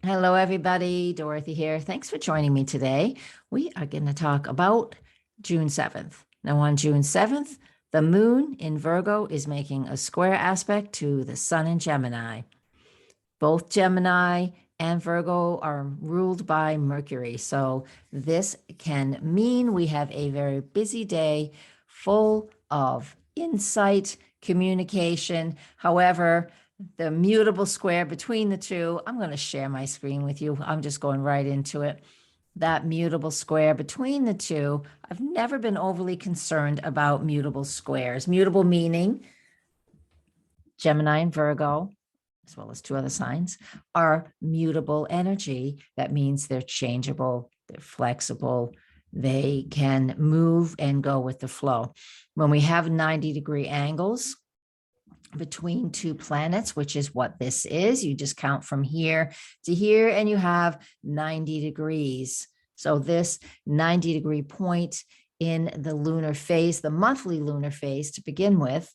Hello, everybody. Dorothy here. Thanks for joining me today. We are going to talk about June 7th. Now, on June 7th, the moon in Virgo is making a square aspect to the sun in Gemini. Both Gemini and Virgo are ruled by Mercury. So, this can mean we have a very busy day full of insight, communication. However, the mutable square between the two, I'm going to share my screen with you. I'm just going right into it. That mutable square between the two, I've never been overly concerned about mutable squares. Mutable meaning Gemini and Virgo, as well as two other signs, are mutable energy. That means they're changeable, they're flexible, they can move and go with the flow. When we have 90-degree angles between two planets, which is what this is, you just count from here to here and you have 90 degrees. So this 90-degree point in the lunar phase, the monthly lunar phase to begin with,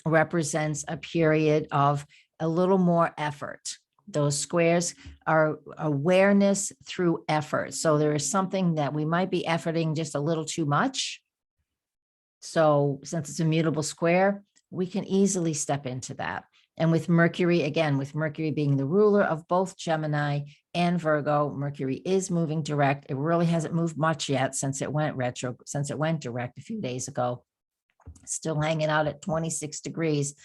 represents a period of a little more effort. Those squares are awareness through effort. So there is something that we might be efforting just a little too much. So since it's a mutable square, we can easily step into that. And with Mercury, again, with Mercury being the ruler of both Gemini and Virgo, Mercury is moving direct. It really hasn't moved much yet since it went retro, since it went direct a few days ago. Still hanging out at 26 degrees,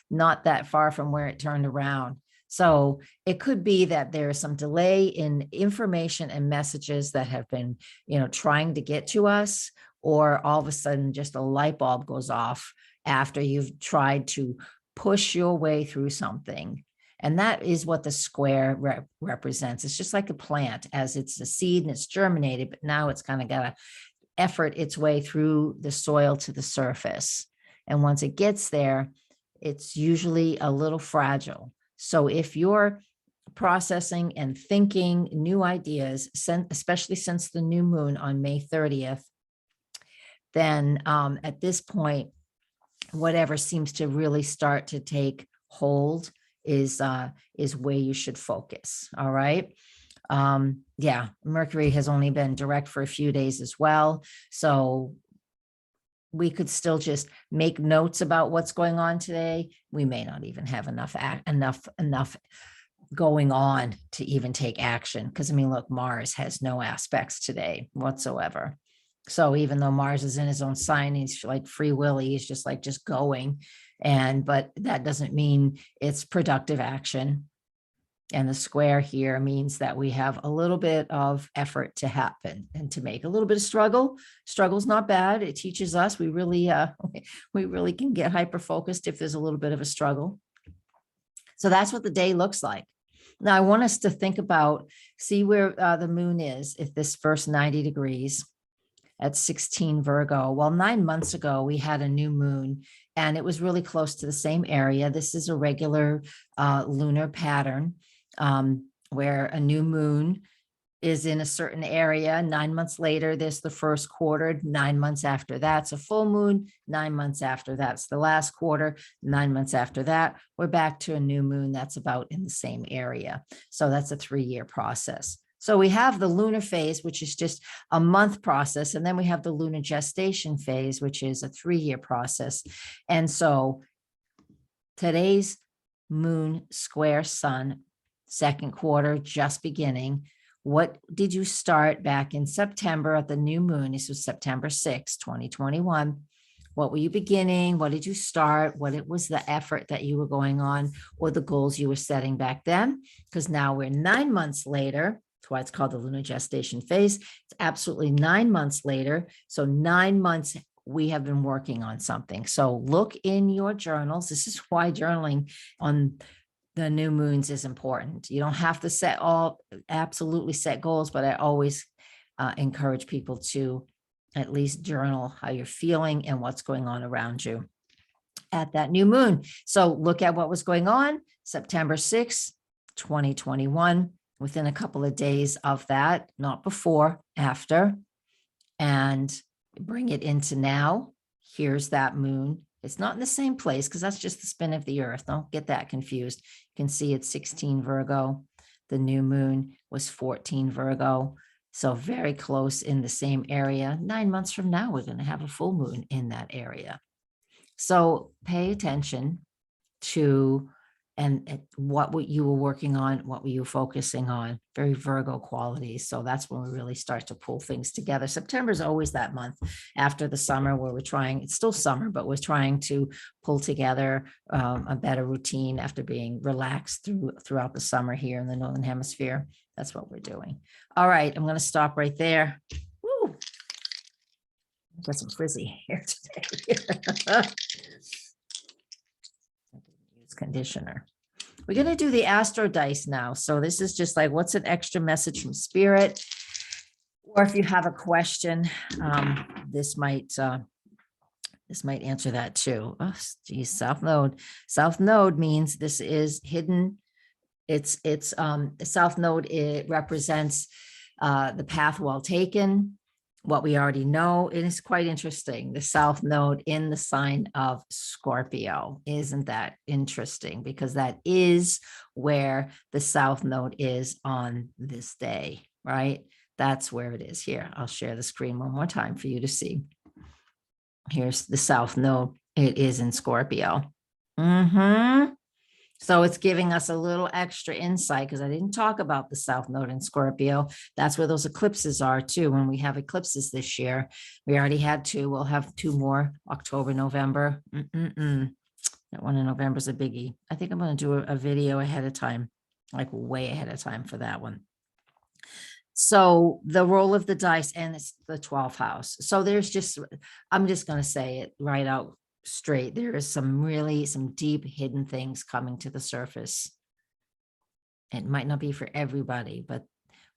not that far from where it turned around. So it could be that there is some delay in information and messages that have been, trying to get to us, or all of a sudden just a light bulb goes off after you've tried to push your way through something. And that is what the square represents. It's just like a plant, as it's a seed and it's germinated, but now it's kind of got to effort its way through the soil to the surface. And once it gets there, it's usually a little fragile. So if you're processing and thinking new ideas, especially since the new moon on May 30th, then at this point, whatever seems to really start to take hold is where you should focus. All right. Yeah, Mercury has only been direct for a few days as well. So we could still just make notes about what's going on today. We may not even have enough going on to even take action. Because I mean, look, Mars has no aspects today whatsoever. So even though Mars is in his own sign, he's like free willy, he's just going. But that doesn't mean it's productive action. And the square here means that we have a little bit of effort to happen and to make a little bit of struggle. Struggle's not bad. It teaches us we really can get hyper focused if there's a little bit of a struggle. So that's what the day looks like. Now I want us to think about, see where the moon is if this first 90 degrees at 16 Virgo. Well, 9 months ago, we had a new moon and it was really close to the same area. This is a regular lunar pattern where a new moon is in a certain area. 9 months later, there's the first quarter. 9 months after that's a full moon. 9 months after that's the last quarter. 9 months after that, we're back to a new moon that's about in the same area. So that's a 3-year process. So we have the lunar phase, which is just a month process. And then we have the lunar gestation phase, which is a 3-year process. And so today's moon square sun, second quarter, just beginning. What did you start back in September at the new moon? This was September 6th, 2021. What were you beginning? What did you start? What it was the effort that you were going on or the goals you were setting back then? Because now we're 9 months later. That's why it's called the lunar gestation phase. It's absolutely 9 months later. So 9 months we have been working on something. So look in your journals. This is why journaling on the new moons is important. You don't have to absolutely set goals, but I always encourage people to at least journal how you're feeling and what's going on around you at that new moon. So look at what was going on September 6th, 2021. Within a couple of days of that, not before, after, and bring it into now. Here's that moon. It's not in the same place because that's just the spin of the earth. Don't get that confused. You can see it's 16 Virgo. The new moon was 14 Virgo. So very close in the same area. 9 months from now, we're going to have a full moon in that area. So pay attention to and what you were working on, what were you focusing on, very Virgo qualities. So that's when we really start to pull things together. September is always that month after the summer where we're trying, it's still summer, but we're trying to pull together a better routine after being relaxed throughout the summer here in the Northern Hemisphere. That's what we're doing. All right, I'm going to stop right there. Woo! I've got some frizzy hair today. Use conditioner. We're going to do the Astro dice now. So this is just like, what's an extra message from spirit? Or if you have a question, this might answer that too. Oh, geez, South Node. South Node means this is hidden. It's South Node. It represents the path well taken, what we already know. It is quite interesting. The South Node in the sign of Scorpio. Isn't that interesting? Because that is where the South Node is on this day, right? That's where it is here. I'll share the screen one more time for you to see. Here's the South Node. It is in Scorpio. So it's giving us a little extra insight because I didn't talk about the South Node in Scorpio. That's where those eclipses are too. When we have eclipses this year, we already had 2. We'll have 2 more, October, November. That one in November is a biggie. I think I'm going to do a video ahead of time, like way ahead of time for that one. So the roll of the dice, and it's the 12th house. So there's just, I'm just going to say it right out straight. There is some deep hidden things coming to the surface. It might not be for everybody, but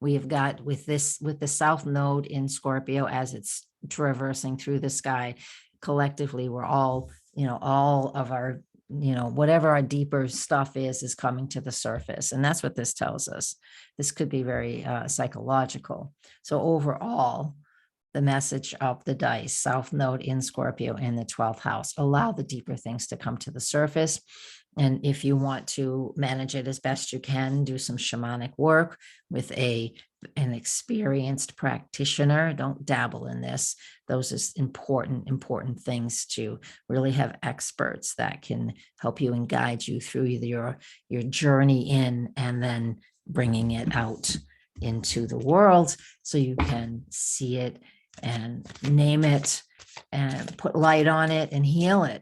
we have got with the South Node in Scorpio as it's traversing through the sky. Collectively, we're all, all of our, whatever our deeper stuff is coming to the surface. And that's what this tells us. This could be very psychological. So overall, the message of the dice, South Node in Scorpio in the 12th house, allow the deeper things to come to the surface. And if you want to manage it as best you can, do some shamanic work with an experienced practitioner. Don't dabble in this. Those are important things to really have experts that can help you and guide you through your journey in and then bringing it out into the world so you can see it and name it and put light on it and heal it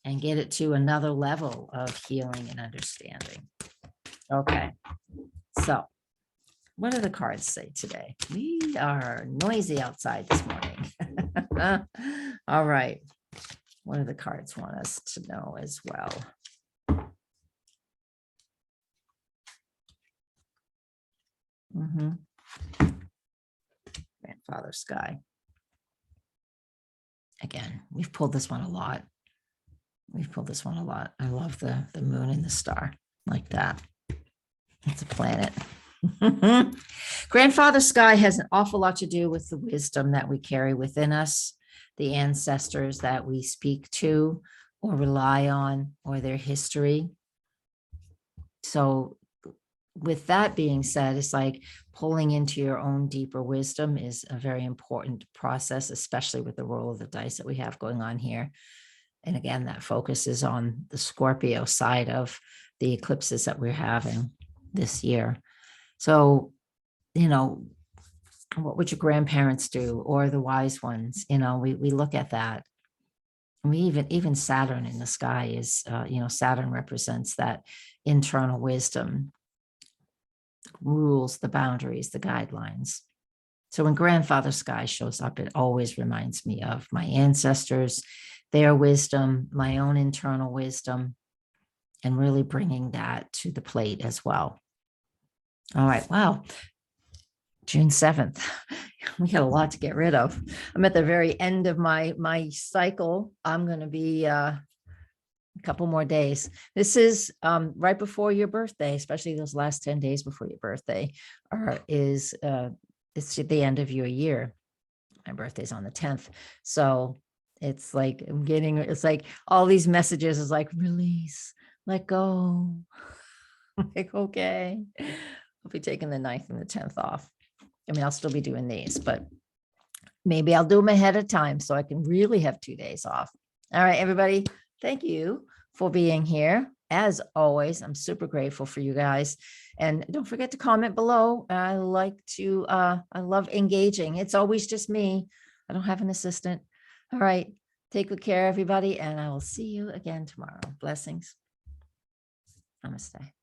and get it to another level of healing and understanding. Okay, so what do the cards say today? We are noisy outside this morning. All right, what do the cards want us to know as well? Grandfather Sky. Again, we've pulled this one a lot. I love the moon and the star like that. It's a planet. Grandfather Sky has an awful lot to do with the wisdom that we carry within us, the ancestors that we speak to or rely on, or their history. So with that being said, it's like pulling into your own deeper wisdom is a very important process, especially with the roll of the dice that we have going on here. And again, that focus is on the Scorpio side of the eclipses that we're having this year. So, what would your grandparents do, or the wise ones? We look at that. We even Saturn in the sky is, Saturn represents that internal wisdom, rules, the boundaries, the guidelines. So when Grandfather Sky shows up, it always reminds me of my ancestors, their wisdom, my own internal wisdom, and really bringing that to the plate as well. All right. Wow. June 7th. We got a lot to get rid of. I'm at the very end of my cycle. I'm going to be a couple more days. This is right before your birthday, especially those last 10 days before your birthday, it's at the end of your year. My birthday's on the 10th. So it's like it's like all these messages is like release, let go. I'm like, okay, I'll be taking the 9th and the 10th off. I mean, I'll still be doing these, but maybe I'll do them ahead of time so I can really have 2 days off. All right, everybody. Thank you for being here. As always, I'm super grateful for you guys. And don't forget to comment below. I love engaging. It's always just me. I don't have an assistant. All right. Take good care, everybody. And I will see you again tomorrow. Blessings. Namaste.